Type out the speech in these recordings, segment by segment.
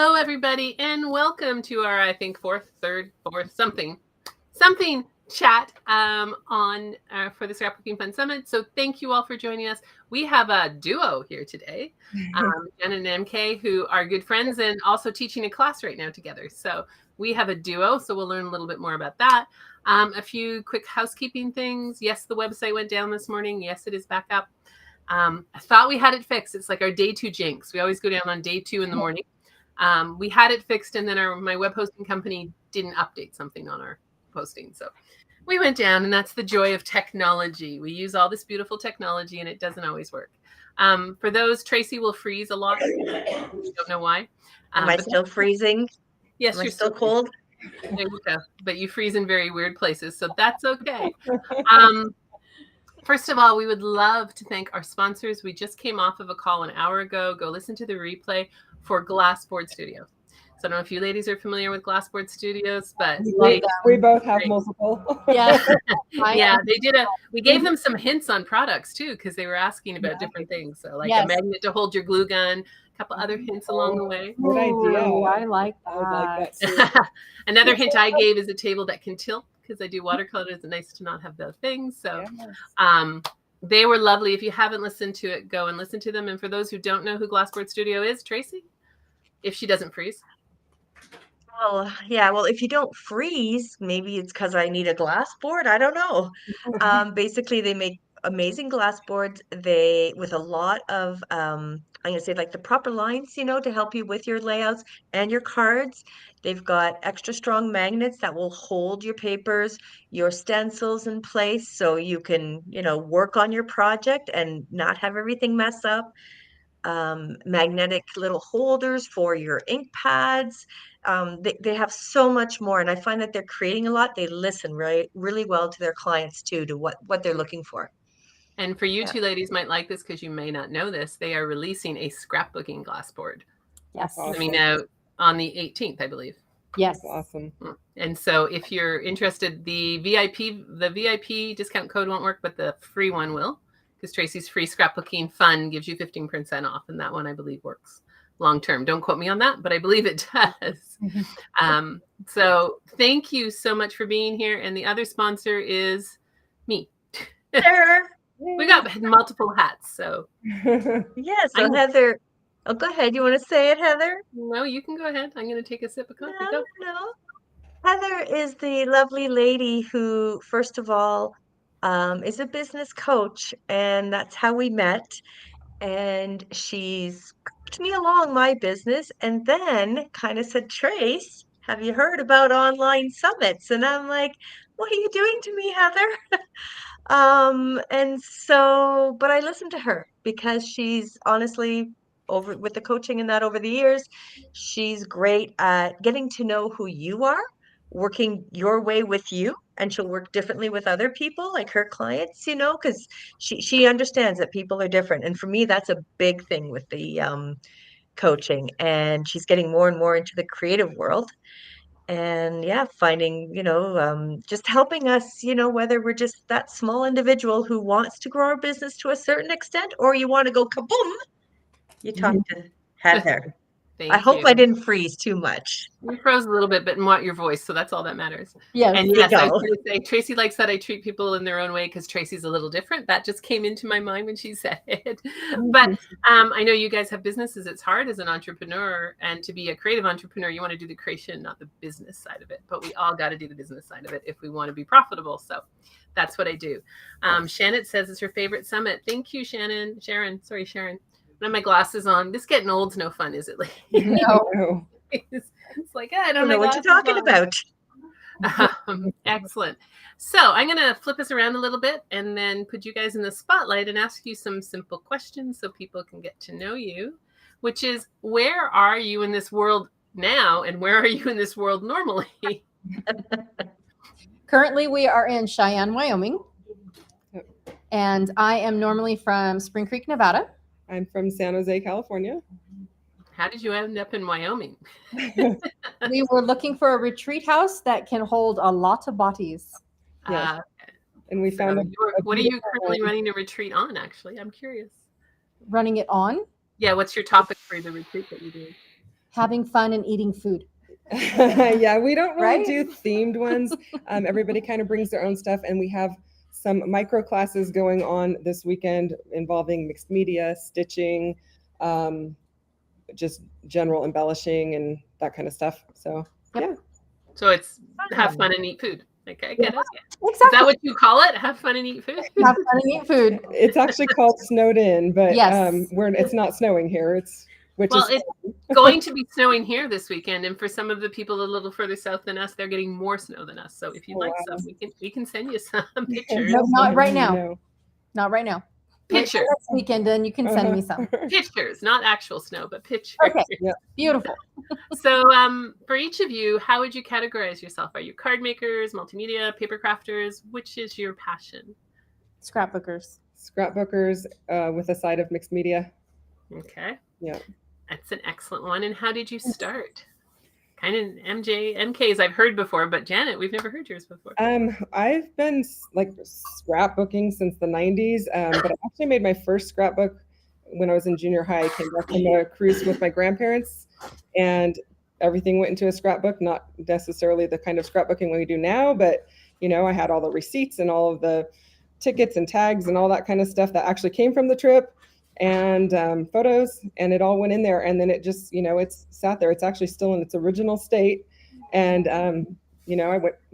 Hello, everybody, and welcome to our, I think, fourth something chat for the Scrapbooking Fun Summit. So thank you all for joining us. We have a duo here today, Jen and MK, who are good friends and also teaching a class right now together. So we have a duo, so we'll learn a little bit more about that. A few quick housekeeping things. Yes, the website went down this morning. Yes, it is back up. I thought we had it fixed. It's like our day 2 jinx. We always go down on day 2 in the morning. We had it fixed, and then my web hosting company didn't update something on our posting. So we went down, and that's the joy of technology. We use all this beautiful technology, and it doesn't always work. For those, Tracy will freeze a lot. I don't know why. Am I still freezing? Yes, Am I you're still cold. There you go. But you freeze in very weird places, so that's okay. First of all, we would love to thank our sponsors. We just came off of a call an hour ago. Go listen to the replay for Glassboard Studios. So I don't know if you ladies are familiar with Glassboard Studios, but we both have multiple. Yeah, yeah, we gave them some hints on products too, because they were asking about different things. So like a magnet to hold your glue gun, a couple other hints along the way. Good idea. Ooh, I like that. I would like that too. Another hint I gave is a table that can tilt, because I do watercolor. It's nice to not have those things. So they were lovely. If you haven't listened to it, go and listen to them. And for those who don't know who Glassboard Studio is, Tracy, if she doesn't freeze. Oh, yeah. Well, if you don't freeze, maybe it's because I need a glass board. I don't know. Basically, they make amazing glass boards. With a lot of, I'm going to say like the proper lines, to help you with your layouts and your cards. They've got extra strong magnets that will hold your papers, your stencils in place so you can, work on your project and not have everything mess up. Magnetic little holders for your ink pads. They have so much more, and I find that they're creating a lot. They listen really well to their clients too, to what they're looking for. And for you two ladies might like this because you may not know this. They are releasing a scrapbooking glass board. Yes. Awesome. Coming out on the 18th, I believe. Yes. That's awesome. And so if you're interested, the VIP discount code won't work, but the free one will, because Tracy's free Scrapbooking Fun gives you 15% off, and that one I believe works long term. Don't quote me on that, but I believe it does. So thank you so much for being here. And the other sponsor is me. Sure. We got multiple hats, so. Yeah, so Heather, go ahead. You want to say it, Heather? No, you can go ahead. I'm going to take a sip of coffee. No. Heather is the lovely lady who, first of all, is a business coach, and that's how we met. And she's coached me along my business, and then kind of said, Trace, have you heard about online summits? And I'm like, what are you doing to me, Heather? And so, but I listened to her because she's honestly with the coaching and that over the years, she's great at getting to know who you are, working your way with you, and she'll work differently with other people, like her clients, because she understands that people are different. And for me, that's a big thing with the coaching. And she's getting more and more into the creative world. And finding, just helping us, whether we're just that small individual who wants to grow our business to a certain extent, or you want to go kaboom, you talk to Heather. I hope I didn't freeze too much. You froze a little bit, but want your voice, so that's all that matters. Yes. And yes, I was going to say, Tracy likes that I treat people in their own way because Tracy's a little different. That just came into my mind when she said it. But I know you guys have businesses. It's hard as an entrepreneur, and to be a creative entrepreneur, you want to do the creation, not the business side of it. But we all got to do the business side of it if we want to be profitable. So that's what I do. Shannon says it's her favorite summit. Thank you, Sharon. I have my glasses on. This getting old's no fun, is it? No. It's like, I don't know what you're talking about. Excellent. So I'm going to flip us around a little bit and then put you guys in the spotlight and ask you some simple questions so people can get to know you, which is, where are you in this world now, and where are you in this world normally? Currently, we are in Cheyenne, Wyoming, and I am normally from Spring Creek, Nevada. I'm from San Jose, California. How did you end up in Wyoming? We were looking for a retreat house that can hold a lot of bodies. Yes. And we found what are you currently running a retreat on, actually? I'm curious. Running it on? Yeah, what's your topic for the retreat that you do? having fun and eating food. Yeah, we don't really Right? do themed ones. Everybody kind of brings their own stuff, and we have some micro classes going on this weekend involving mixed media, stitching, just general embellishing and that kind of stuff. So yeah. So it's have fun and eat food. Okay, I get it. Exactly. Is that what you call it? Have fun and eat food? Have fun and eat food. It's actually called Snowed In, but Yes. it's not snowing here. It's going to be snowing here this weekend, and for some of the people a little further south than us, they're getting more snow than us. So if you'd like some, we can send you some pictures. No, not right now. Not right now. Pictures. Next weekend, then you can send me some. Pictures, not actual snow, but pictures. Okay. Yeah. Beautiful. So for each of you, how would you categorize yourself? Are you card makers, multimedia, paper crafters? Which is your passion? Scrapbookers. Scrapbookers with a side of mixed media. Okay. Yeah. That's an excellent one. And how did you start? Kind of MKs I've heard before, but Janet, we've never heard yours before. I've been like scrapbooking since the 90s, but I actually made my first scrapbook when I was in junior high. I came back from a cruise with my grandparents, and everything went into a scrapbook, not necessarily the kind of scrapbooking we do now, but I had all the receipts and all of the tickets and tags and all that kind of stuff that actually came from the trip, and photos, and it all went in there, and then it just it's sat there. It's actually still in its original state, and I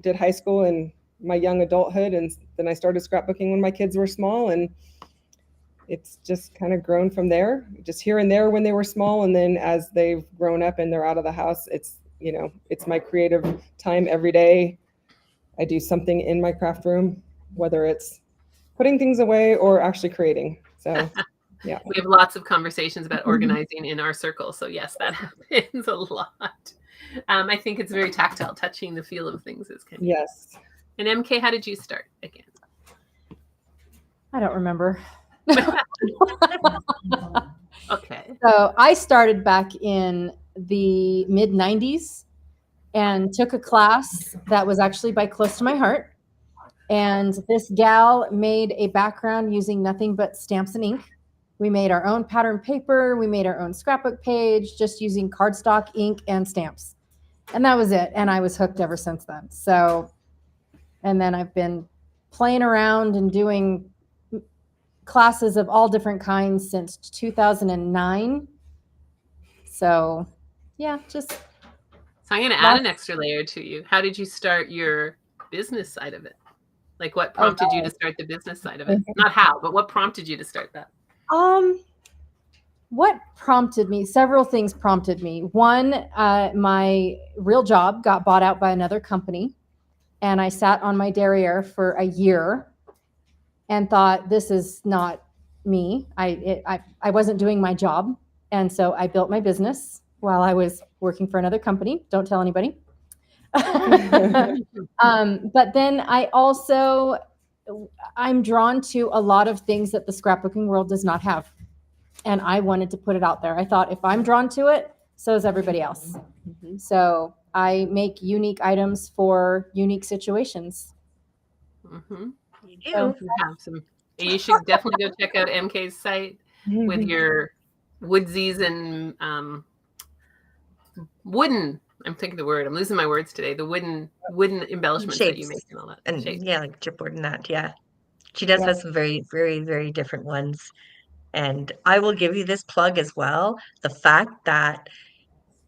did high school and my young adulthood, and then I started scrapbooking when my kids were small, and it's just kind of grown from there, just here and there when they were small, and then as they've grown up and they're out of the house, it's it's my creative time every day. I do something in my craft room, whether it's putting things away or actually creating. So yeah, we have lots of conversations about organizing in our circle. So yes, that happens a lot. I think it's very tactile. Touching the feel of things is kind of yes. And MK, how did you start again? I don't remember. Okay. So I started back in the mid 90s and took a class that was actually by close to my heart. And this gal made a background using nothing but stamps and ink. We made our own pattern paper. We made our own scrapbook page, just using cardstock, ink, and stamps. And that was it. And I was hooked ever since then. So, and then I've been playing around and doing classes of all different kinds since 2009. So, yeah, just. So I'm going to add an extra layer to you. How did you start your business side of it? Like what prompted you to start the business side of it? Not how, but what prompted you to start that? What prompted me? Several things prompted me. One, my real job got bought out by another company, and I sat on my derriere for a year and thought, this is not me. I wasn't doing my job. And so I built my business while I was working for another company. Don't tell anybody. But then I'm drawn to a lot of things that the scrapbooking world does not have. And I wanted to put it out there. I thought if I'm drawn to it, so is everybody else. Mm-hmm. So I make unique items for unique situations. Mm-hmm. You should definitely go check out MK's site with your woodsies and wooden. I'm thinking the word. I'm losing my words today. The wooden embellishments shapes that you make and all that. And shapes. Yeah, like chipboard and that. Yeah, she does have some very, very, very different ones. And I will give you this plug as well. The fact that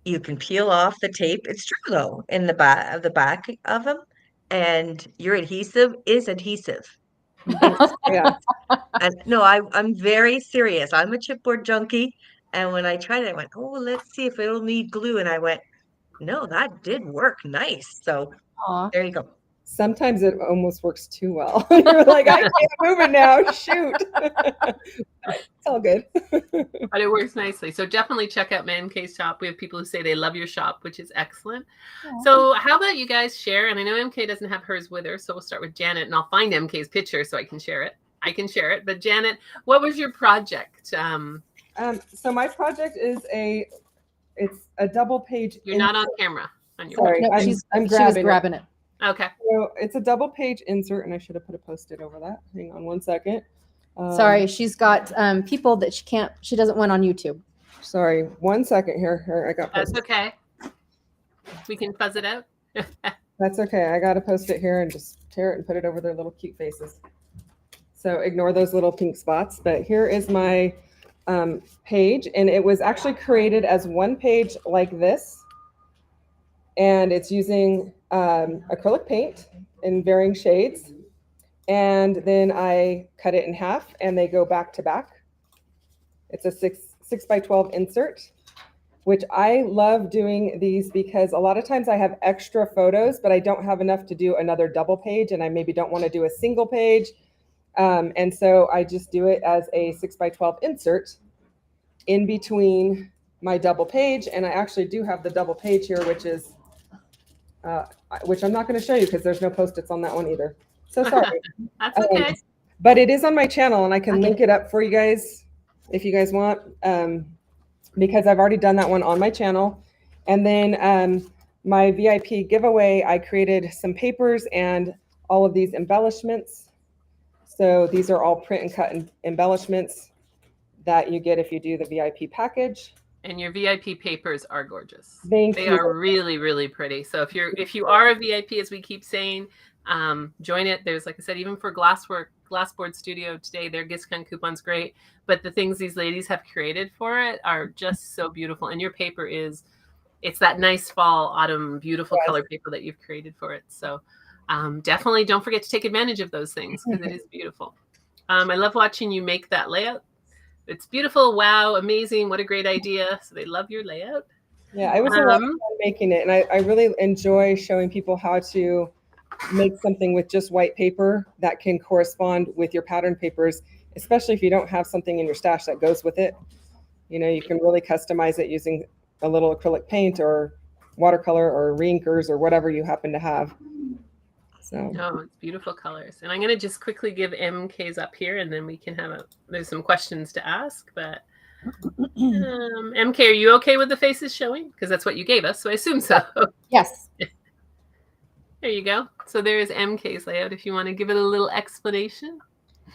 you can peel off the tape, it's true though, in the back of them, and your adhesive is adhesive. Yeah. And no, I'm very serious. I'm a chipboard junkie, and when I tried it, I went, "Oh, let's see if it'll need glue," and I went, "No, that did work nice." So there you go. Sometimes it almost works too well. You're like, I can't move it now. Shoot. It's all good. But it works nicely. So definitely check out MK's shop. We have people who say they love your shop, which is excellent. Aww. So how about you guys share? And I know MK doesn't have hers with her, so we'll start with Janet, and I'll find MK's picture so I can share it. But Janet, what was your project? So my project is it's a double page. You're not on camera. On your Sorry, no, she was grabbing it. Okay. So it's a double page insert, and I should have put a Post-it over that. Hang on one second. Sorry, she's got people that she doesn't want on YouTube. Sorry, 1 second here. Here, I got That's Post-it. okay. We can fuzz it out. That's okay. I got to post it here and just tear it and put it over their little cute faces. So ignore those little pink spots. But here is my page, and it was actually created as one page like this. And it's using acrylic paint in varying shades. And then I cut it in half and they go back to back. It's a 6 by 12 insert, which I love doing these because a lot of times I have extra photos, but I don't have enough to do another double page, and I maybe don't want to do a single page. And so I just do it as a 6 by 12 insert in between my double page. And I actually do have the double page here, which is, which I'm not going to show you because there's no Post-its on that one either. So sorry. That's okay. But it is on my channel, and I can link it up for you guys if you guys want, because I've already done that one on my channel. And then my VIP giveaway, I created some papers and all of these embellishments. So these are all print and cut embellishments that you get if you do the VIP package. And your VIP papers are gorgeous. They are really, really pretty. So if you are a VIP, as we keep saying, join it. There's, like I said, even for Glassboard Studio today, their discount coupon's great. But the things these ladies have created for it are just so beautiful. And your paper it's that nice fall, autumn, beautiful color paper that you've created for it. So definitely don't forget to take advantage of those things because it is beautiful. I love watching you make that layout. It's beautiful. Wow. Amazing. What a great idea. So they love your layout. Yeah, I was a lot of fun making it. And I really enjoy showing people how to make something with just white paper that can correspond with your pattern papers, especially if you don't have something in your stash that goes with it. You know, you can really customize it using a little acrylic paint or watercolor or reinkers or whatever you happen to have. So it's beautiful colors. And I'm going to just quickly give MK's up here, and then we can have there's some questions to ask. But MK, are you okay with the faces showing? Because that's what you gave us, so I assume so. Yes. There you go. So there's MK's layout if you want to give it a little explanation.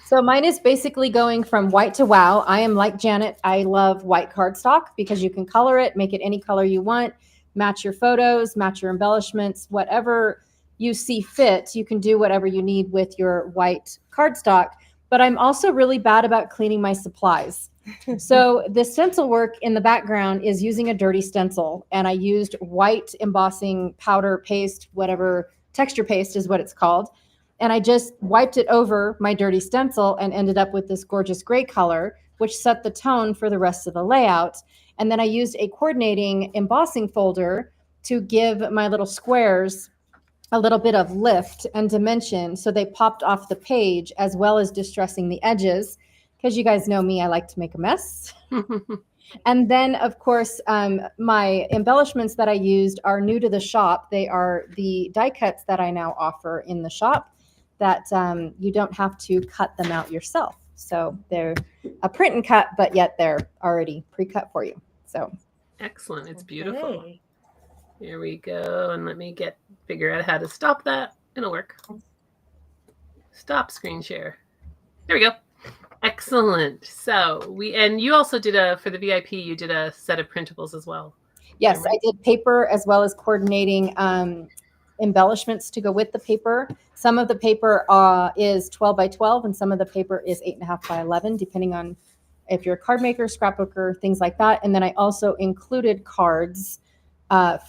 So mine is basically going from white to wow. I am like Janet. I love white cardstock because you can color it, make it any color you want, match your photos, match your embellishments, whatever you see fit. You can do whatever you need with your white cardstock. But I'm also really bad about cleaning my supplies. So the stencil work in the background is using a dirty stencil, and I used white embossing powder paste, whatever texture paste is what it's called. And I just wiped it over my dirty stencil and ended up with this gorgeous gray color, which set the tone for the rest of the layout. And then I used a coordinating embossing folder to give my little squares a little bit of lift and dimension, so they popped off the page, as well as distressing the edges, because you guys know me, I like to make a mess. And then, of course, my embellishments that I used are new to the shop. They are the die cuts that I now offer in the shop that you don't have to cut them out yourself. So they're a print and cut, but yet they're already pre-cut for you. So excellent. It's beautiful. Here we go. And let me figure out how to stop that. It'll work. Stop screen share. There we go. Excellent. So and you also did for the VIP, you did a set of printables as well. Yes, right? I did paper as well as coordinating embellishments to go with the paper. Some of the paper is 12 by 12 and some of the paper is 8.5 by 11, depending on if you're a card maker, scrapbooker, things like that. And then I also included cards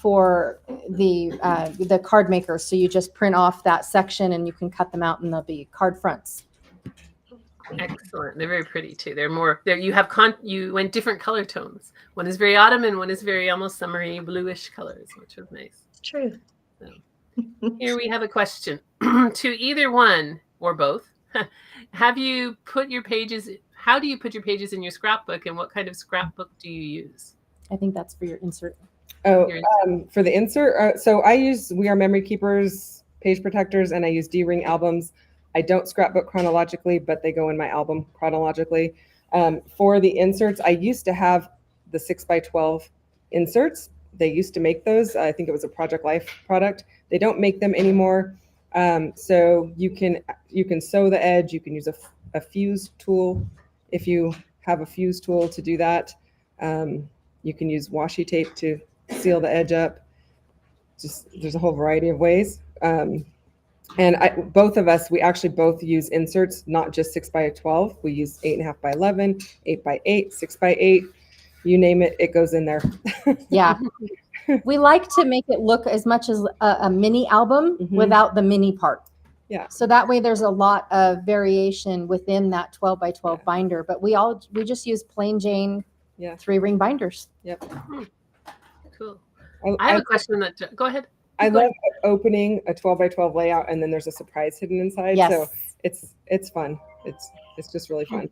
for the card maker. So you just print off that section and you can cut them out and they'll be card fronts. Excellent. They're very pretty too. They're more there. You went different color tones. One is very autumn and one is very almost summery bluish colors, which was nice. It's true. So, here we have a question to either one or both. How do you put your pages in your scrapbook, and what kind of scrapbook do you use? I think that's for your insert. Oh, for the insert. So I use We Are Memory Keepers page protectors, and I use D-ring albums. I don't scrapbook chronologically, but they go in my album chronologically. For the inserts, I used to have the 6 by 12 inserts. They used to make those. I think it was a Project Life product. They don't make them anymore. So you can sew the edge. You can use a fuse tool if you have a fuse tool to do that. You can use washi tape to seal the edge up. Just there's a whole variety of ways. And both of us, we actually both use inserts, not just 6x12. We use 8.5 by 11, 8 by 8, 6 by 8. You name it, it goes in there. Yeah. We like to make it look as much as a mini album without the mini part. Yeah. So that way there's a lot of variation within that 12 by 12 binder, but we just use plain Jane 3-ring binders. Yep. Cool. I have a question that, go ahead. I love opening a 12 by 12 layout and then there's a surprise hidden inside. Yes. So it's fun. It's just really fun.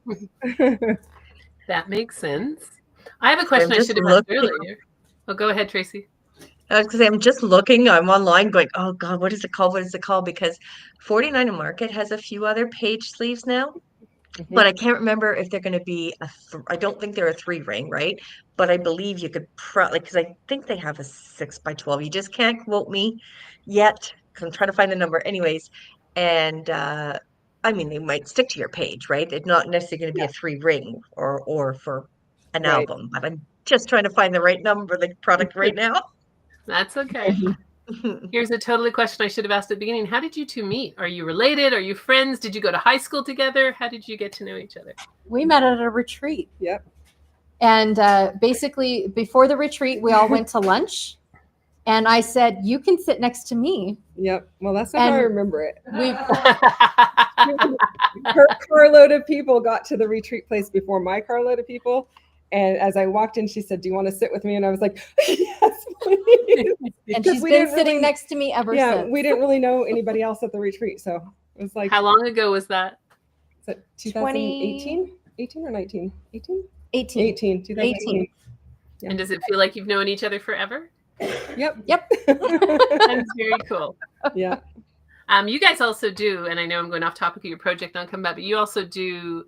That makes sense. I have a question I should have asked earlier. Oh, go ahead, Tracy. I was going to say, I'm just looking. I'm online going, oh God, what is it called? What is it called? Because 49 and Market has a few other page sleeves now. But I can't remember if they're going to be I don't think they're a 3-ring, right? But I believe you could because I think they have a 6 by 12. You just can't quote me yet because I'm trying to find the number. Anyways, and I mean, they might stick to your page, right? It's not necessarily going to be a 3-ring or for an album, but I'm just trying to find the right number, the product right now. That's okay. Here's a totally question I should have asked at the beginning. How did you two meet? Are you related? Are you friends? Did you go to high school together? How did you get to know each other? We met at a retreat. Yep. And basically, before the retreat, we all went to lunch. And I said, you can sit next to me. Yep. Well, that's not how I remember it. We Her carload of people got to the retreat place before my carload of people. And as I walked in, she said, do you want to sit with me? And I was like, yes, please. And she's been sitting next to me ever since. Yeah, we didn't really know anybody else at the retreat. So it was like. How long ago was that? Is that 2018? 18 or 19? 18? 18. 18. 2018. Yeah. And does it feel like you've known each other forever? Yep. That's very cool. Yeah. You guys also do, and I know I'm going off topic of your project, I'll come back, but you also do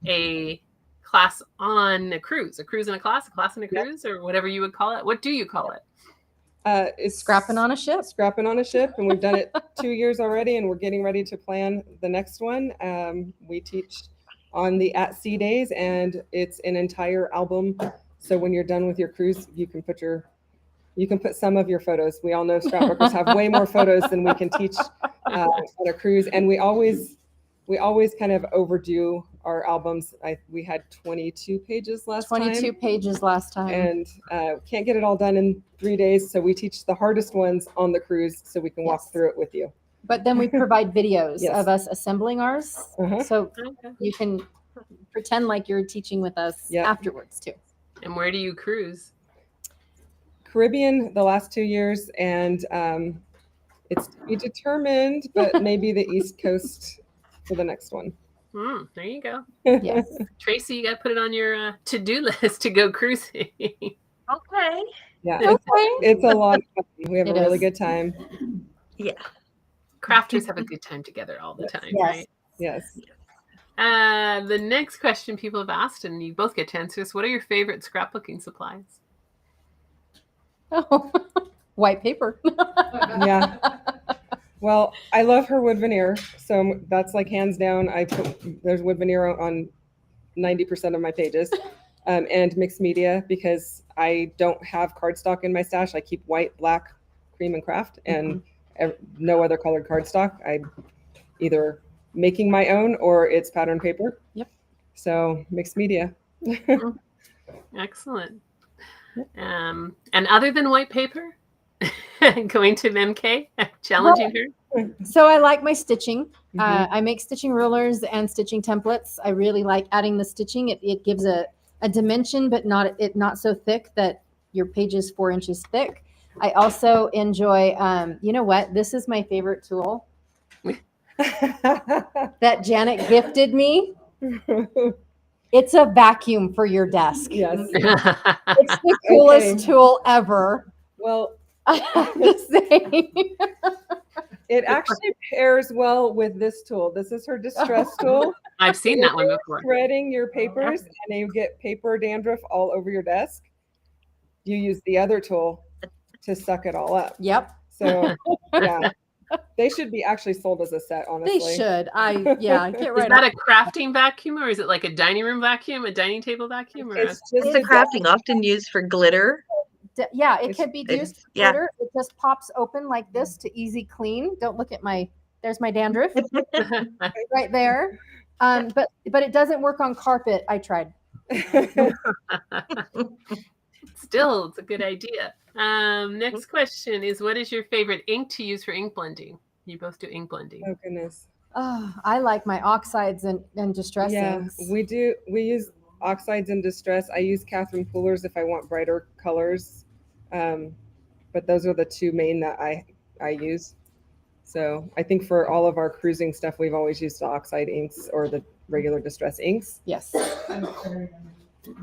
a class on a cruise and a class and a cruise, or whatever you would call it. What do you call it? It's Scrapping on a ship. Scrapping on a ship, and we've done it 2 years already, and we're getting ready to plan the next one. We teach on the at sea days, and it's an entire album. So when you're done with your cruise, you can put some of your photos. We all know scrapbookers have way more photos than we can teach on a cruise, and we always kind of overdo our albums. We had 22 pages last time. 22 pages last time. And can't get it all done in 3 days. So we teach the hardest ones on the cruise so we can walk through it with you. But then we provide videos of us assembling ours. So you can pretend like you're teaching with us afterwards too. And where do you cruise? Caribbean the last 2 years. And it's to be determined, but maybe the East Coast for the next one. There you go. Yes. Tracy, you got to put it on your to-do list to go cruising. Okay. Yeah. It's a lot of fun. We have a really good time. Yeah. Crafters have a good time together all the time, right? Yes. The next question people have asked, and you both get to answer this, what are your favorite scrapbooking supplies? Oh, white paper. Yeah. Well, I love her wood veneer, so that's like hands down. There's wood veneer on 90% of my pages, and mixed media because I don't have cardstock in my stash. I keep white, black, cream, and craft, and no other colored cardstock. I'm either making my own or it's pattern paper. Yep. So mixed media. Excellent. And other than white paper? Going to MK, challenging her. So I like my stitching. I make stitching rulers and stitching templates. I really like adding the stitching. It gives a dimension, but not so thick that your page is 4 inches thick. I also enjoy, you know what? This is my favorite tool that Janet gifted me. It's a vacuum for your desk. Yes. It's the coolest tool ever. Well, I'm just saying. It actually pairs well with this tool. This is her distress tool. I've seen that one before. Shredding your papers and you get paper dandruff all over your desk. You use the other tool to suck it all up. Yep. So yeah, They should be actually sold as a set, honestly. They should. Get Is right that on. a crafting vacuum, or is it like a dining room vacuum, a dining table vacuum, or It's It's just a a crafting, often used for glitter. Yeah, it It's- could be used for yeah. glitter. It just pops open like this to easy clean. Don't look at there's my dandruff right there. But it doesn't work on carpet. I tried. Still, it's a good idea. Next question is, what is your favorite ink to use for ink blending? You both do ink blending. Oh goodness. Oh, I like my oxides and distress inks. We use oxides in distress. I use Catherine Pooler's if I want brighter colors. But those are the two main that I use. So I think for all of our cruising stuff, we've always used the oxide inks or the regular distress inks. Yes.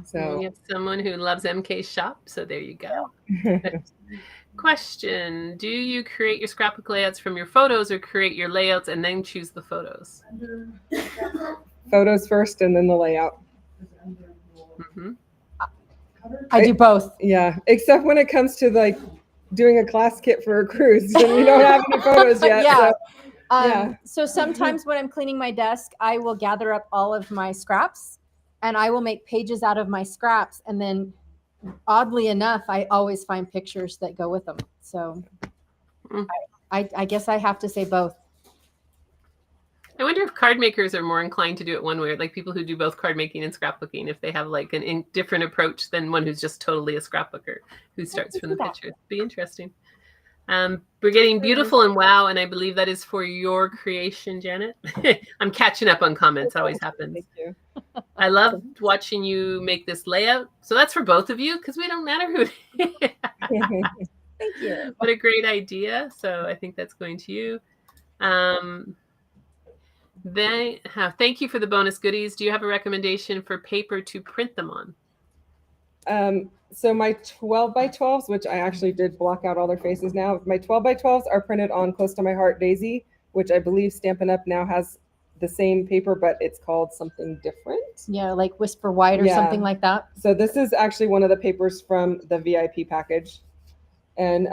So you have someone who loves MK's shop, so there you go. Question: do you create your scrapbook layouts from your photos, or create your layouts and then choose the photos? Photos first and then the layout. Mm-hmm. I do both. Yeah, except when it comes to like doing a class kit for a cruise, and we don't have any photos yet. Yeah. So, So sometimes when I'm cleaning my desk, I will gather up all of my scraps and I will make pages out of my scraps. And then oddly enough, I always find pictures that go with them. So I guess I have to say both. I wonder if card makers are more inclined to do it one way, like people who do both card making and scrapbooking, if they have like an different approach than one who's just totally a scrapbooker who starts from the pictures. It'd be interesting. We're getting beautiful and wow, and I believe that is for your creation, Janet. I'm catching up on comments. It always happens. thank you. I loved watching you make this layout. So that's for both of you, because we don't matter who. Thank you. What a great idea. So I think that's going to you. Thank you for the bonus goodies. Do you have a recommendation for paper to print them on? So my 12 by 12s, which I actually did block out all their faces now, my 12 by 12s are printed on Close to My Heart Daisy, which I believe Stampin' Up! Now has the same paper, but it's called something different. Yeah, like Whisper White or something like that. So this is actually one of the papers from the VIP package. And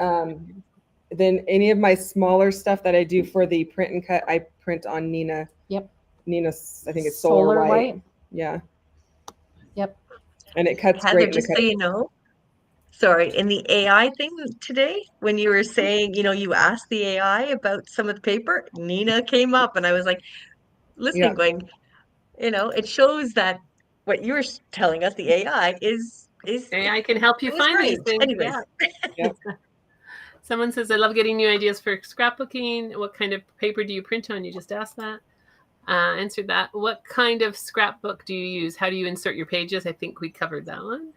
then any of my smaller stuff that I do for the print and cut, I print on Nina. Yep. Nina's, I think it's Solar White. Yeah. Yep. And it cuts Heather, great. just so you know, sorry, in the AI thing today, when you were saying, you asked the AI about some of the paper, Nina came up, and I was like listening, going, it shows that what you were telling us, the AI is AI can help you find these things. Anyways. Yeah. Someone says, I love getting new ideas for scrapbooking. What kind of paper do you print on? You just asked that. Answered that. What kind of scrapbook do you use? How do you insert your pages? I think we covered that one.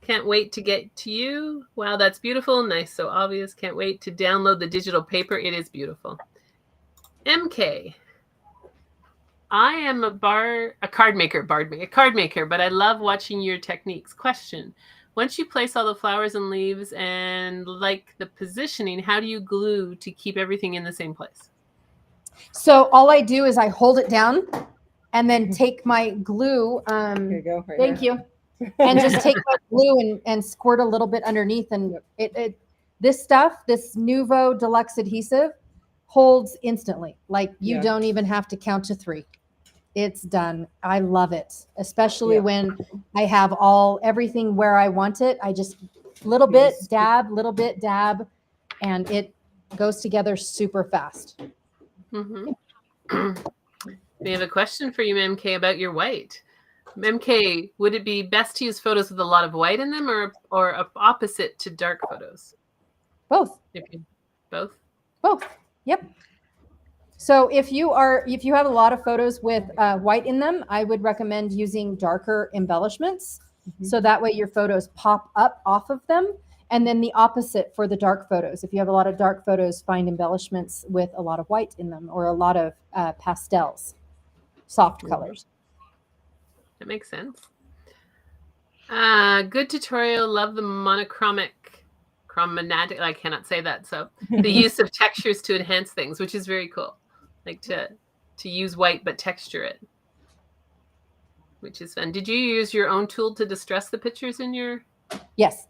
Can't wait to get to you. Wow, that's beautiful. Nice, so obvious. Can't wait to download the digital paper. It is beautiful. MK. I am a card maker, but I love watching your techniques. Question. Once you place all the flowers and leaves and like the positioning, how do you glue to keep everything in the same place? So all I do is I hold it down and then take my glue. Here you go. Right Thank here. you. And just take my glue and squirt a little bit underneath. And this stuff, this Nuvo Deluxe adhesive, holds instantly. Like you don't even have to count to 3. It's done. I love it, especially when I have everything where I want it. I just little bit dab, and it goes together super fast. Mm-hmm. We have a question for you, MK, about your white. MK, would it be best to use photos with a lot of white in them, or opposite to dark photos? Both. Both. Yep. So if you have a lot of photos with white in them, I would recommend using darker embellishments. So that way your photos pop up off of them. And then the opposite for the dark photos. If you have a lot of dark photos, find embellishments with a lot of white in them, or a lot of pastels, soft colors. That makes sense. Good tutorial. Love the chromatic. I cannot say that. So the use of textures to enhance things, which is very cool. Like to use white but texture it, which is fun. Did you use your own tool to distress the pictures in your? Yes.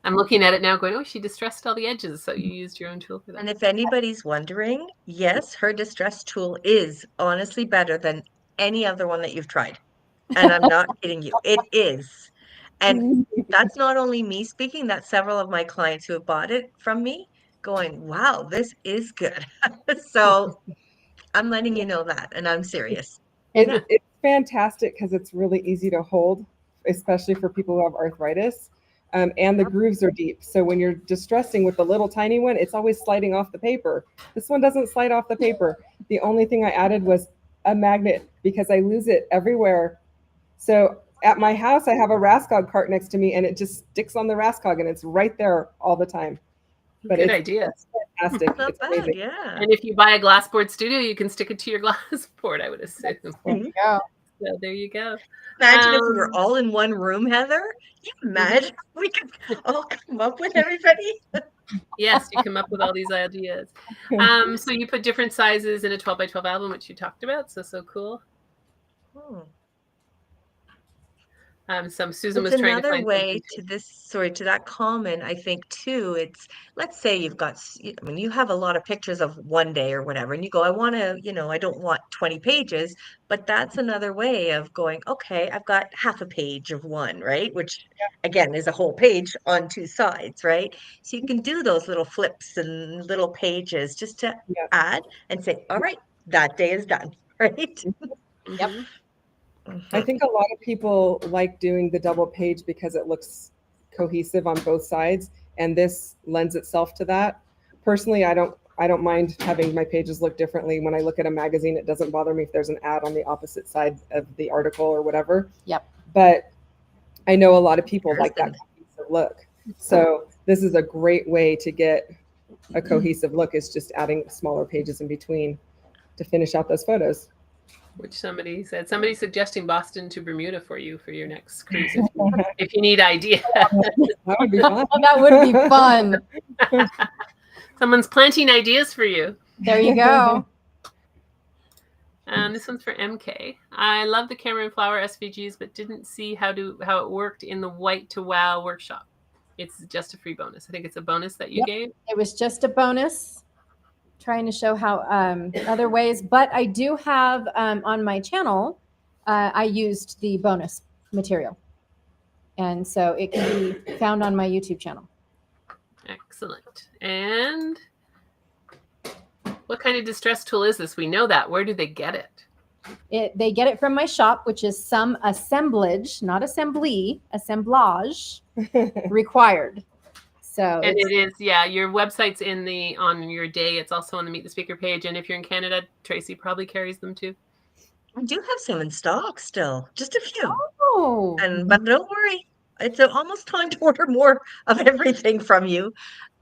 I'm looking at it now going, oh, she distressed all the edges. So you used your own tool for that. And if anybody's wondering, yes, her distress tool is honestly better than any other one that you've tried. And I'm not kidding you. It is. And that's not only me speaking, that's several of my clients who have bought it from me going, wow, this is good. So I'm letting you know that, and I'm serious. It's fantastic because it's really easy to hold, especially for people who have arthritis. And the grooves are deep. So when you're distressing with the little tiny one, it's always sliding off the paper. This one doesn't slide off the paper. The only thing I added was a magnet because I lose it everywhere. So at my house, I have a Raskog cart next to me and it just sticks on the Raskog and it's right there all the time. But Good idea. Fantastic. Not It's bad, amazing. yeah. And if you buy a glass board studio, you can stick it to your glass board, I would assume. Yeah. So there you go. Imagine if we were all in one room, Heather. Can you imagine we could all come up with everybody? Yes, you come up with all these ideas. So you put different sizes in a 12 by 12 album, which you talked about. So cool. Hmm. Susan It's was trying to another find way something to that comment, I think too. It's, let's say you've got, I mean, you have a lot of pictures of one day or whatever, and you go, I want to, I don't want 20 pages, but that's another way of going, okay, I've got half a page of one, right? Which again is a whole page on two sides, right? So you can do those little flips and little pages just to add and say, all right, that day is done, right? Yep. I think a lot of people like doing the double page because it looks cohesive on both sides, and this lends itself to that. Personally, I don't mind having my pages look differently. When I look at a magazine, it doesn't bother me if there's an ad on the opposite side of the article or whatever. Yep. But I know a lot of people like that cohesive look. So this is a great way to get a cohesive look, is just adding smaller pages in between to finish out those photos. Which somebody suggesting Boston to Bermuda for you for your next cruise if you need ideas. That would be fun. That would be fun. Someone's planting ideas for you. There you go. This one's for MK. I love the Cameron Flower SVGs, but didn't see how it worked in the White to Wow workshop. It's just a free bonus. I think it's a bonus that you gave. It was just a bonus. Trying to show how other ways, but I do have on my channel, I used the bonus material, and so it can be found on my YouTube channel. Excellent. And what kind of distress tool is this? We know that. Where do they get it? They get it from my shop, which is some assemblage, not assembly, assemblage required. So and it is, your website's on your day. It's also on the Meet the Speaker page. And if you're in Canada, Tracy probably carries them too. I do have some in stock still, just a few. Oh. But don't worry, it's almost time to order more of everything from you.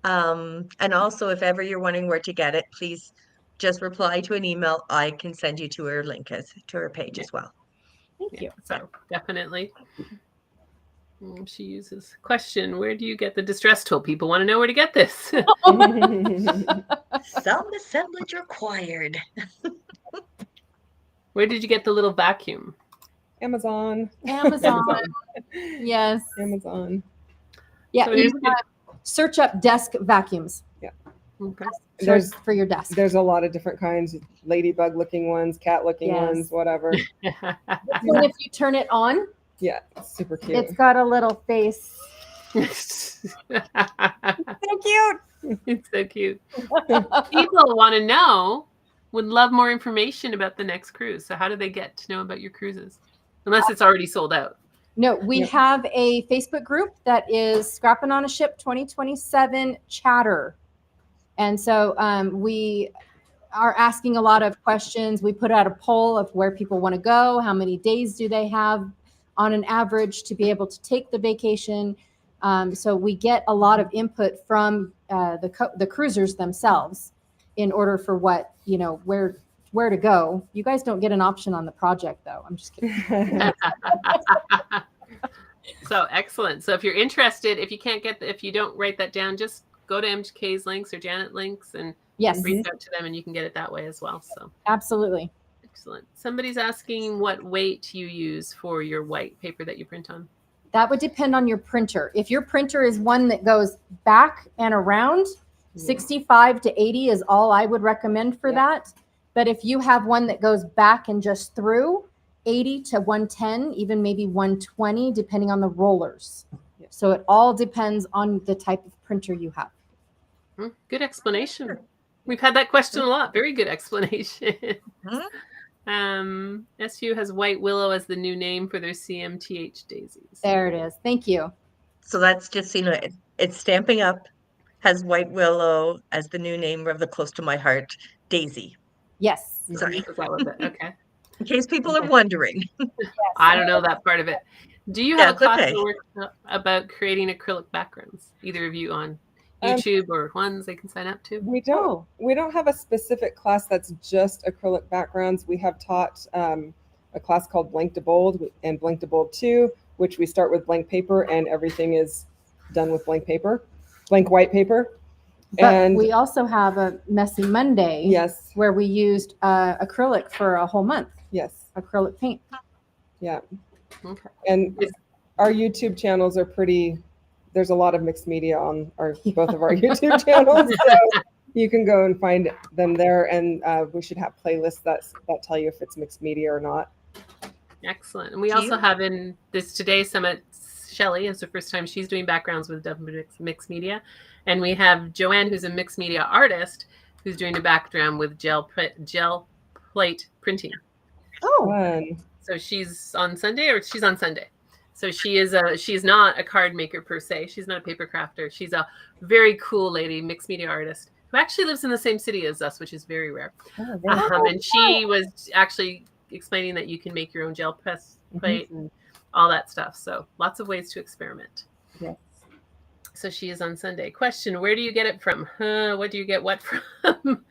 And also, if ever you're wondering where to get it, please just reply to an email. I can send you to her link to her page as well. Thank you. So definitely. She uses question, where do you get the distress tool? People want to know where to get this. Some assemblage required. Where did you get the little vacuum? Amazon. Yes. Amazon. Yeah. So search up desk vacuums. Yeah. Okay. There's for your desk. There's a lot of different kinds, ladybug looking ones, cat looking ones, whatever. And if you turn it on, it's super cute. It's got a little face. So cute. It's so cute. People want to know, would love more information about the next cruise. So how do they get to know about your cruises? Unless it's already sold out. No, we have a Facebook group that is Scrapping on a Ship 2027 chatter. And so we are asking a lot of questions. We put out a poll of where people want to go. How many days do they have on an average to be able to take the vacation? So we get a lot of input from the cruisers themselves in order for where to go. You guys don't get an option on the project, though. I'm just kidding. So excellent. So if you're interested, if you don't write that down, just go to MK's links or Janet links and reach out to them, and you can get it that way as well. So absolutely. Excellent. Somebody's asking what weight you use for your white paper that you print on. That would depend on your printer. If your printer is one that goes back and around, 65 to 80 is all I would recommend for that. But if you have one that goes back and just through, 80 to 110, even maybe 120, depending on the rollers. So it all depends on the type of printer you have. Good explanation. We've had that question a lot. Very good explanation. SU has White Willow as the new name for their CMTH daisies. There it is. Thank you. So that's just, it's Stamping Up has White Willow as the new name of the close to my heart daisy. Yes. Sorry. Okay. In case people are wondering. I don't know that part of it. Do you have a class okay. that works about creating acrylic backgrounds? Either of you on YouTube or ones they can sign up to? We don't have a specific class that's just acrylic backgrounds. We have taught a class called Blank to Bold and Blank to Bold 2, which we start with blank paper and everything is done with blank white paper. But And we also have a Messy Monday. Yes. Where we used acrylic for a whole month. Yes. Acrylic paint. Yeah. Okay. And our YouTube channels are there's a lot of mixed media on both of our YouTube channels. So you can go and find them there. And we should have playlists that tell you if it's mixed media or not. Excellent. And we also have in this today's summit, Shelly is the first time she's doing backgrounds with mixed media. And we have Joanne, who's a mixed media artist, who's doing a background with gel plate printing. Oh, Fun. So she's on Sunday. So she's not a card maker per se. She's not a paper crafter. She's a very cool lady, mixed media artist, who actually lives in the same city as us, which is very rare. And she was actually explaining that you can make your own gel press plate and all that stuff. So lots of ways to experiment. Yes. So she is on Sunday. Question, where do you get it from? What do you get what from?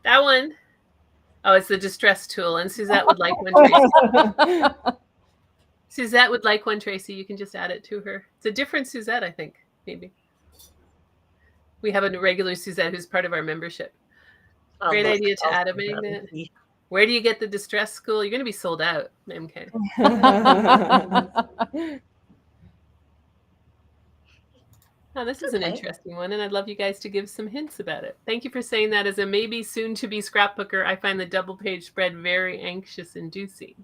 That one. Oh, it's the distress tool. And Suzette would like one, Tracy. Suzette would like one, Tracy. You can just add it to her. It's a different Suzette, I think, maybe. We have a regular Suzette who's part of our membership. Great idea to add a magnet. Where do you get the distress school? You're going to be sold out, MK. Oh, this is an interesting one, and I'd love you guys to give some hints about it. Thank you for saying that. As a maybe soon-to-be scrapbooker, I find the double-page spread very anxious-inducing.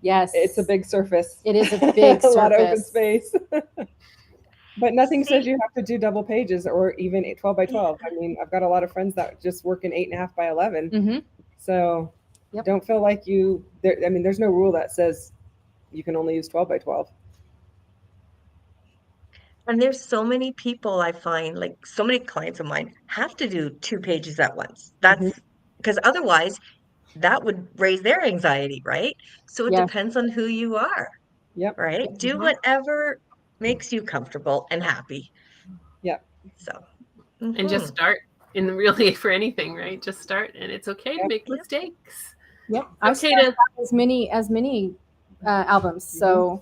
Yes. It's a big surface. It is a big surface. A lot of open space. But nothing says you have to do double pages or even 12 by 12. I mean, I've got a lot of friends that just work in 8.5 by 11. So don't feel like there's no rule that says you can only use 12 by 12. And there's so many people I find, like so many clients of mine have to do 2 pages at once. That's because otherwise that would raise their anxiety, right? So it depends on who you are. Yep. Right? Do whatever makes you comfortable and happy. Yep. So and just start really for anything, right? Just start, and it's okay to make mistakes. Yep. I've started as many albums. So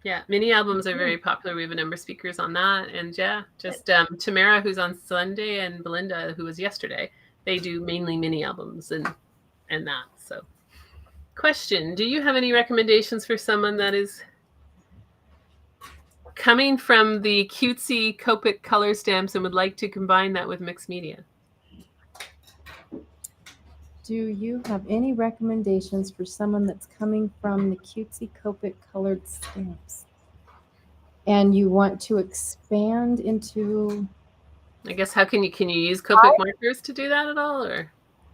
yeah, mini albums are very popular. We have a number of speakers on that. And just Tamara, who's on Sunday, and Belinda, who was yesterday, they do mainly mini albums and that. So question, do you have any recommendations for someone that is coming from the cutesy Copic color stamps and would like to combine that with mixed media? Do you have any recommendations for someone that's coming from the cutesy Copic colored stamps and you want to expand into? I guess can you use Copic markers to do that at all, or?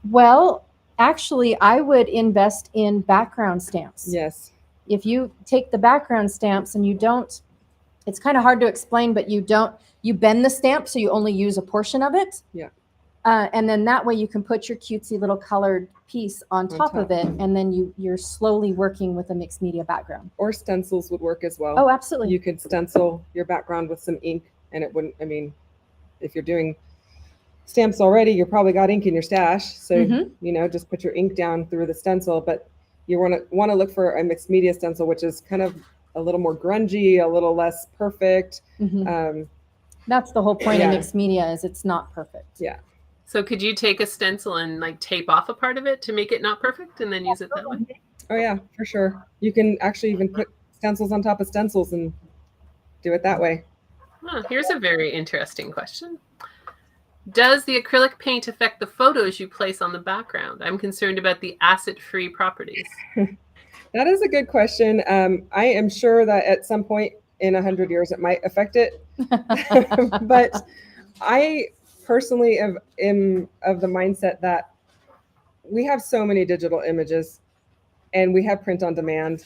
Well, actually, I would invest in background stamps. Yes. If you take the background stamps and you don't, it's kind of hard to explain, but you bend the stamp so you only use a portion of it. Yeah. And then that way you can put your cutesy little colored piece on top of it, and then you're slowly working with a mixed media background. Or stencils would work as well. Oh, absolutely. You could stencil your background with some ink, and it wouldn't, if you're doing stamps already, you probably got ink in your stash. So, just put your ink down through the stencil, but you want to look for a mixed media stencil, which is kind of a little more grungy, a little less perfect. That's the whole point of mixed media, is it's not perfect. Yeah. So could you take a stencil and like tape off a part of it to make it not perfect and then use it that way? Oh yeah, for sure. You can actually even put stencils on top of stencils and do it that way. Oh, here's a very interesting question. Does the acrylic paint affect the photos you place on the background? I'm concerned about the acid-free properties. That is a good question. I am sure that at some point in 100 years it might affect it. But I personally am of the mindset that we have so many digital images and we have print on demand.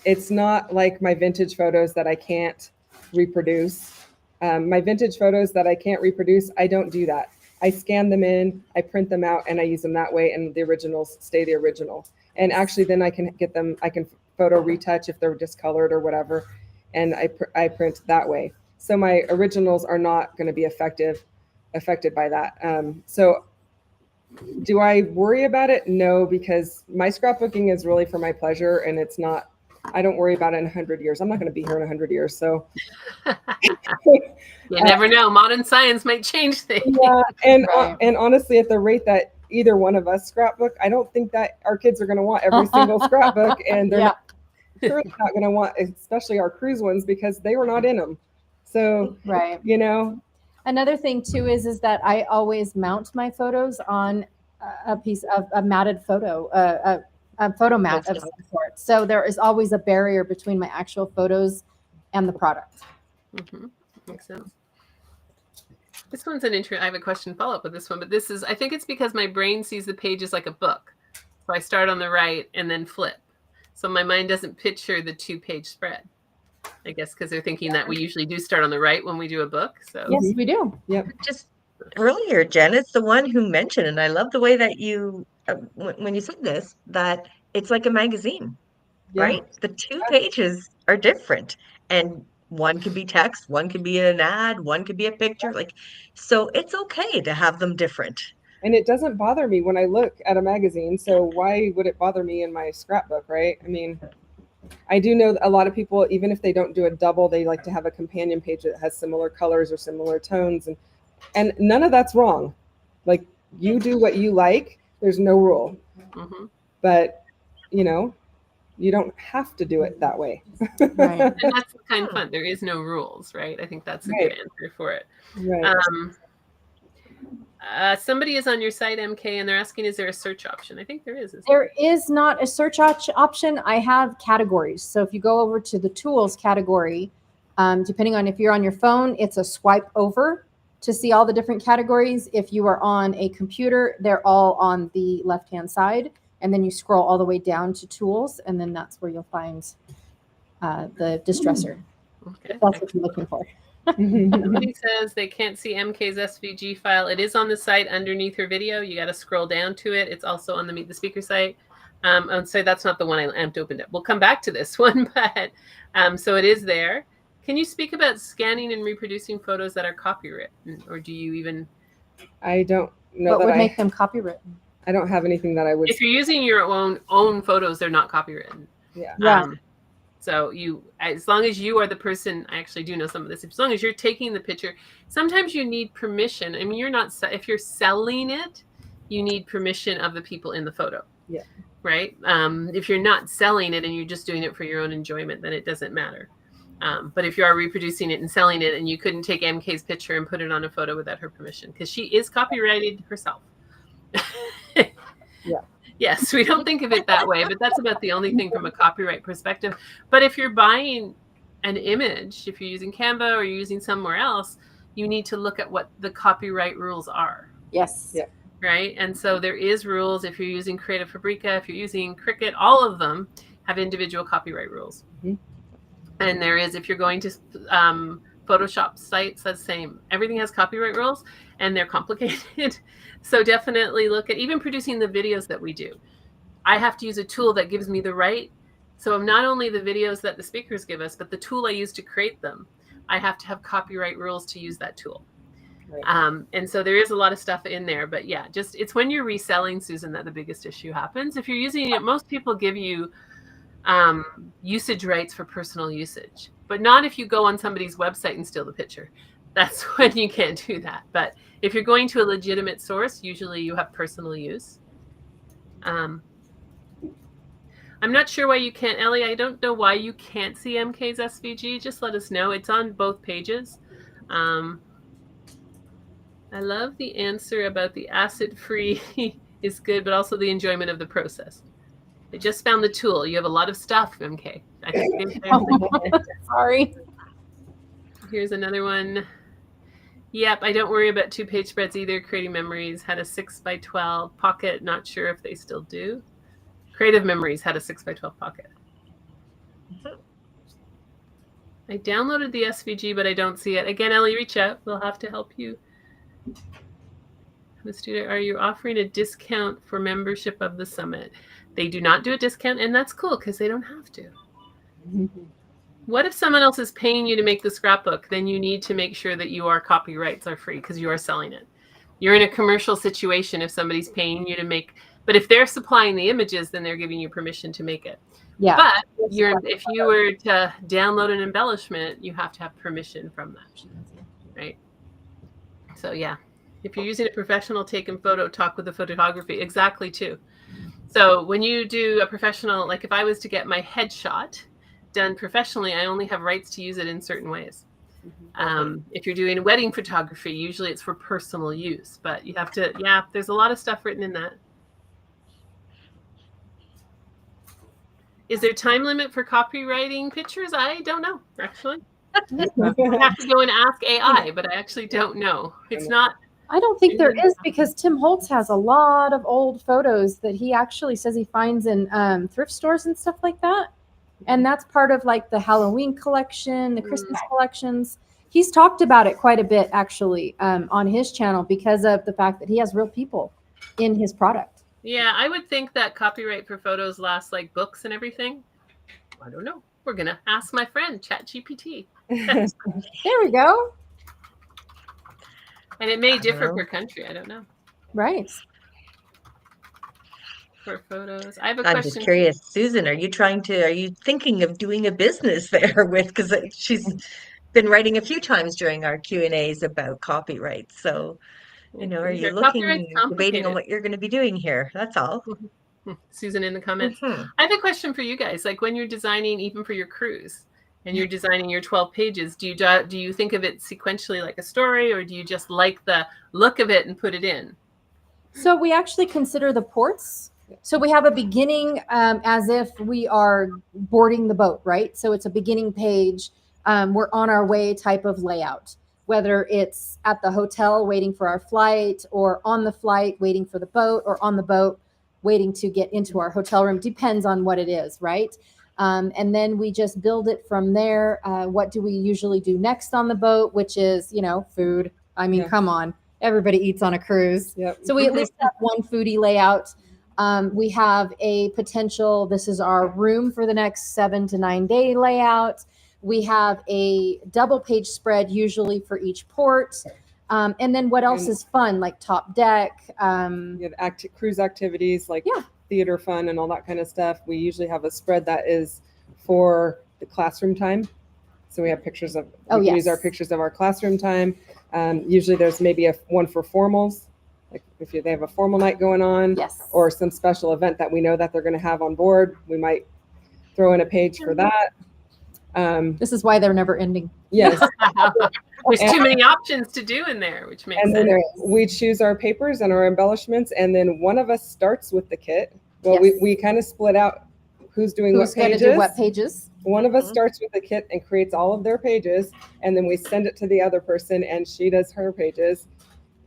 It's not like my vintage photos that I can't reproduce. My vintage photos that I can't reproduce, I don't do that. I scan them in, I print them out, and I use them that way, and the originals stay the original. And actually then I can get them, I can photo retouch if they're discolored or whatever, and I print that way. So my originals are not going to be affected by that. So do I worry about it? No, because my scrapbooking is really for my pleasure, and it's not, I don't worry about it in 100 years. I'm not going to be here in 100 years. So you never know. Modern science might change things. Yeah, and Right. and honestly, at the rate that either one of us scrapbook, I don't think that our kids are going to want every single scrapbook, and they're not going to want, especially our cruise ones, because they were not in them. So, Right. you know, Another thing too is that I always mount my photos on a piece of a matted photo, a photo mat of some sort. So there is always a barrier between my actual photos and the product. Mm-hmm. Makes sense. This one's an interesting. I have a question follow up with this one, but this is, I think it's because my brain sees the pages like a book. So I start on the right and then flip. So my mind doesn't picture the 2-page spread. I guess because they're thinking that we usually do start on the right when we do a book. So Yes, we do. yep. Just earlier, Jen is the one who mentioned, and I love the way that you, when you said this, that it's like a magazine, Yeah. right? The 2 pages are different, and one could be text, one could be an ad, one could be a picture. Like, so it's okay to have them different. And it doesn't bother me when I look at a magazine. So why would it bother me in my scrapbook, right? I mean, I do know a lot of people, even if they don't do a double, they like to have a companion page that has similar colors or similar tones, and none of that's wrong. Like, you do what you like. There's no rule. mm-hmm. But you know, you don't have to do it that way. Right. And that's kind of fun. There is no rules, right? I think that's a good answer for it. Right. Somebody is on your site, MK, and they're asking, is there a search option? I think there is. There is not a search option. I have categories. So if you go over to the tools category, depending on if you're on your phone, it's a swipe over to see all the different categories. If you are on a computer, they're all on the left-hand side. And then you scroll all the way down to tools, and then that's where you'll find the distressor. Okay. If that's what you're looking for. Somebody says they can't see MK's SVG file. It is on the site underneath her video. You got to scroll down to it. It's also on the Meet the Speaker site. And so that's not the one I opened up. We'll come back to this one, but so it is there. Can you speak about scanning and reproducing photos that are copywritten, or do you even? I don't know What that would make them copywritten? I don't have anything that I would. If you're using your own photos, they're not copywritten. Yeah. Yeah. So you, as long as you are the person, I actually do know some of this. As long as you're taking the picture, sometimes you need permission. I mean, you're not, if you're selling it, you need permission of the people in the photo. Yeah. Right. If you're not selling it and you're just doing it for your own enjoyment, then it doesn't matter. But if you are reproducing it and selling it, and you couldn't take MK's picture and put it on a photo without her permission, because she is copyrighted herself. Yeah. Yes, we don't think of it that way, but that's about the only thing from a copyright perspective. But if you're buying an image, if you're using Canva or you're using somewhere else, you need to look at what the copyright rules are. Yes. Yeah. Right. And so there is rules. If you're using Creative Fabrica, if you're using Cricut, all of them have individual copyright rules. Mm-hmm. And there is, if you're going to Photoshop sites, that's the same. Everything has copyright rules, and they're complicated. So definitely look at even producing the videos that we do. I have to use a tool that gives me the right. So not only the videos that the speakers give us, but the tool I use to create them, I have to have copyright rules to use that tool. Right. And so there is a lot of stuff in there, but yeah, just it's when you're reselling, Susan, that the biggest issue happens. If you're using it, most people give you usage rights for personal usage, but not if you go on somebody's website and steal the picture. That's when you can't do that. But if you're going to a legitimate source, usually you have personal use. I'm I'm not sure why you can't, Ellie. I don't know why you can't see MK's SVG. Just let us know. It's on both pages. I love the answer about the acid-free is good, but also the enjoyment of the process. I just found the tool. You have a lot of stuff, MK. I think Sorry. Here's another one. Yep, I don't worry about 2-page spreads either. Creating Memories had a 6x12 pocket. Not sure if they still do. Creative Memories had a 6x12 pocket. I downloaded the SVG, but I don't see it. Again, Ellie, reach out. We'll have to help you. The student, are you offering a discount for membership of the summit? They do not do a discount, and that's cool because they don't have to. What if someone else is paying you to make the scrapbook? Then you need to make sure that your copyrights are free because you are selling it. You're in a commercial situation if somebody's paying you to make, but if they're supplying the images, then they're giving you permission to make it. Yeah. But if you were to download an embellishment, you have to have permission from that, right? So yeah, if you're using a professional taken photo, talk with the photography. Exactly too. So when you do a professional, like if I was to get my headshot done professionally, I only have rights to use it in certain ways. If you're doing wedding photography, usually it's for personal use, but you have to, yeah, there's a lot of stuff written in that. Is there time limit for copywriting pictures? I don't know, actually. I have to go and ask AI, but I actually don't know. It's not. I don't think there is because Tim Holtz has a lot of old photos that he actually says he finds in thrift stores and stuff like that. And that's part of like the Halloween collection, the Christmas collections. He's talked about it quite a bit actually on his channel because of the fact that he has real people in his product. Yeah, I would think that copyright for photos lasts like books and everything. I don't know. We're going to ask my friend, ChatGPT. There we go. And it may differ per country. I don't know. Right. For photos. I have a I'm question. just curious, Susan, are you thinking of doing a business there with, because she's been writing a few times during our Q&As about copyright. So, are you debating on what you're going to be doing here? That's all. Susan in the comments. I have a question for you guys. Like when you're designing, even for your cruise, and you're designing your 12 pages, do you think of it sequentially like a story, or do you just like the look of it and put it in? So we actually consider the ports. So we have a beginning as if we are boarding the boat, right? So it's a beginning page. We're on our way type of layout, whether it's at the hotel waiting for our flight, or on the flight waiting for the boat, or on the boat waiting to get into our hotel room. Depends on what it is, right? And then we just build it from there. What do we usually do next on the boat, which is, food. I mean, come on. Everybody eats on a cruise. Yep. So we at least have one foodie layout. We have a potential, this is our room for the next 7 to 9 day layout. We have a double page spread usually for each port. And then what else is fun, like top deck? You have cruise activities like theater fun and all that kind of stuff. We usually have a spread that is for the classroom time. So we have pictures of, use our pictures of our classroom time. Usually there's maybe one for formals, like if they have a formal night going on, or some special event that we know that they're going to have on board, we might throw in a page for that. This is why they're never ending. Yes. There's too many options to do in there, which makes sense. Then we choose our papers and our embellishments, and then one of us starts with the kit. Well, we kind of split out who's doing what pages. Do what pages. One of us starts with the kit and creates all of their pages, and then we send it to the other person, and she does her pages.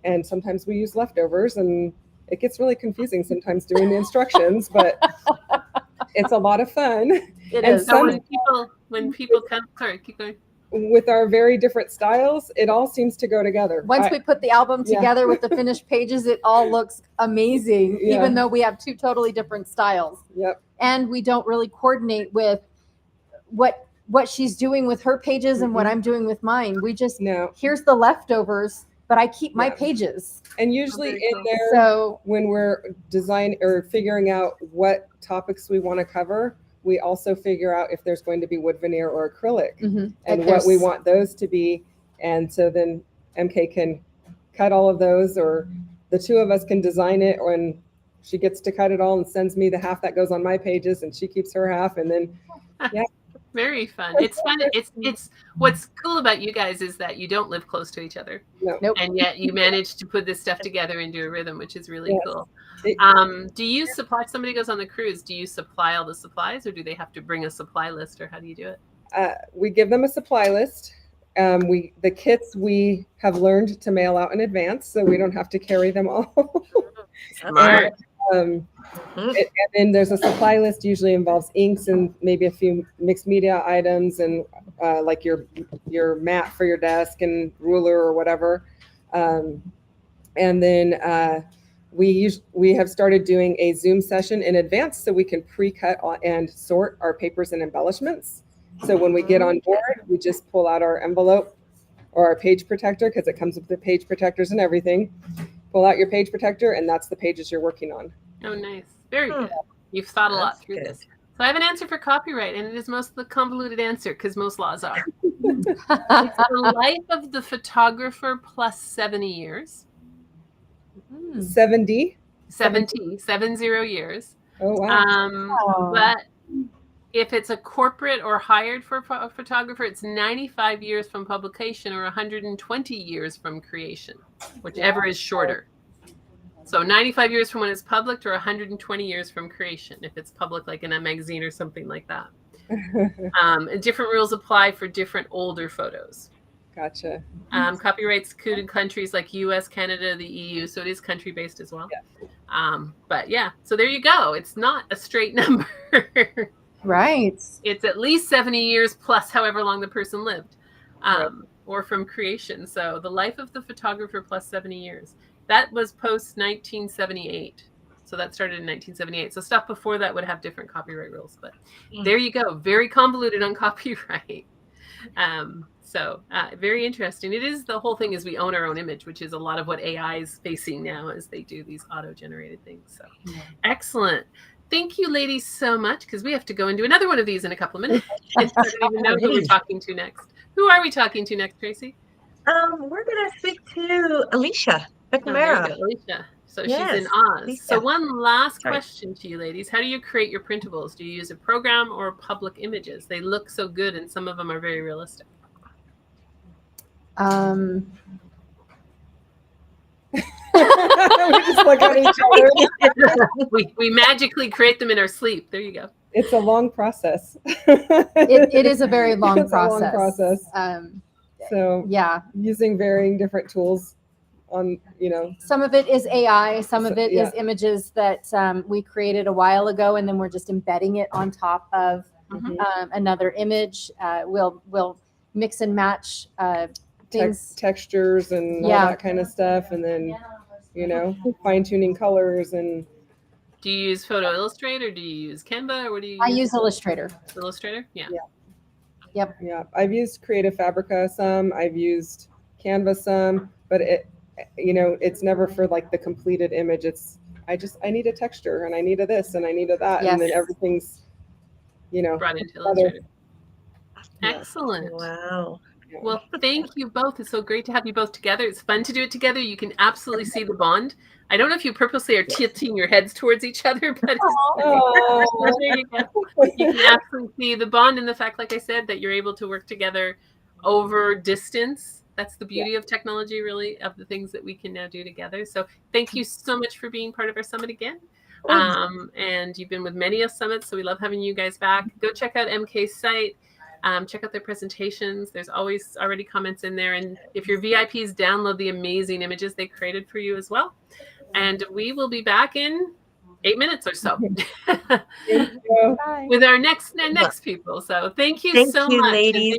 And sometimes we use leftovers, and it gets really confusing sometimes doing the instructions, but it's a lot of fun. It is. So when people come, sorry, keep going. With our very different styles, it all seems to go together. Once we put the album together with the finished pages, it all looks amazing, even though we have two totally different styles. Yep. And we don't really coordinate with what she's doing with her pages and what I'm doing with mine. We just, here's the leftovers, but I keep my pages. And usually in there, when we're designing or figuring out what topics we want to cover, we also figure out if there's going to be wood veneer or acrylic and what we want those to be. And so then MK can cut all of those, or the two of us can design it, and she gets to cut it all and sends me the half that goes on my pages, and she keeps her half, and then yeah. Very fun. It's fun. It's what's cool about you guys is that you don't live close to each other. No. Nope. And yet you manage to put this stuff together into a rhythm, which is really Yes. cool. It- Do you supply, if somebody goes on the cruise, do you supply all the supplies, or do they have to bring a supply list, or how do you do it? we give them a supply list. The kits we have learned to mail out in advance, so we don't have to carry them all. Smart. And then there's a supply list, usually involves inks and maybe a few mixed media items, and like your mat for your desk and ruler or whatever. And then we have started doing a Zoom session in advance so we can pre-cut and sort our papers and embellishments. So when we get on board, we just pull out our envelope or our page protector, because it comes with the page protectors and everything. Pull out your page protector, and that's the pages you're working on. Oh, nice. Very good. You've thought a lot through this. So I have an answer for copyright, and it is most the convoluted answer, because most laws are. It's the life of the photographer plus 70 years. 70? 70 years. Oh, wow. But if it's a corporate or hired for a photographer, it's 95 years from publication or 120 years from creation, whichever is shorter. So 95 years from when it's published or 120 years from creation, if it's public, like in a magazine or something like that. And different rules apply for different older photos. Gotcha. Copyrights included countries like US, Canada, the EU, so it is country-based as well. Yeah. But yeah, so there you go. It's not a straight number. Right. It's at least 70 years plus however long the person lived, or from creation. So the life of the photographer plus 70 years. That was post 1978. So that started in 1978. So stuff before that would have different copyright rules. But there you go. Very convoluted on copyright. So very interesting. It is, the whole thing is we own our own image, which is a lot of what AI is facing now as they do these auto-generated things. So excellent. Thank you, ladies, so much, because we have to go and do another one of these in a couple of minutes. I don't even know who we're talking to next. Who are we talking to next, Tracy? We're going to speak to Alicia McNamara. Alicia. So Yes, she's in Oz. Alicia. So one last Sorry. question to you, ladies. How do you create your printables? Do you use a program or public images? They look so good, and some of them are very realistic. We just look at each other. we magically create them in our sleep. There you go. It's a long process. It is a very long It's a long process. process. So Yeah. using varying different tools on, Some of it is AI. Some of it Yeah. is images that we created a while ago, and then we're just embedding it on top of another image. We'll mix and match things. textures and all that kind of stuff. And then, fine tuning colors and Do you use Photo Illustrator? Do you use Canva? Or what do you use? I use Illustrator. Illustrator? Yeah. yeah. I've used Creative Fabrica some, I've used Canva some, but it's never for like the completed image. It's I need a texture, and I need a this, and I need a that, and then Yes. everything's Brought into Illustrator. Excellent. Wow. Well, thank you both. It's so great to have you both together. It's fun to do it together. You can absolutely see the bond. I don't know if you purposely are tilting your heads towards each other, but there you go. You can absolutely see the bond and the fact, like I said, that you're able to work together over distance. That's the beauty of technology, really, of the things that we can now do together. So thank you so much for being part of our summit again. And you've been with many of summits, so we love having you guys back. Go check out MK's site. Check out their presentations. There's always already comments in there. And if you're VIPs, download the amazing images they created for you as well. And we will be back in 8 minutes or so Thank you. with our next people. So thank you so much. ladies.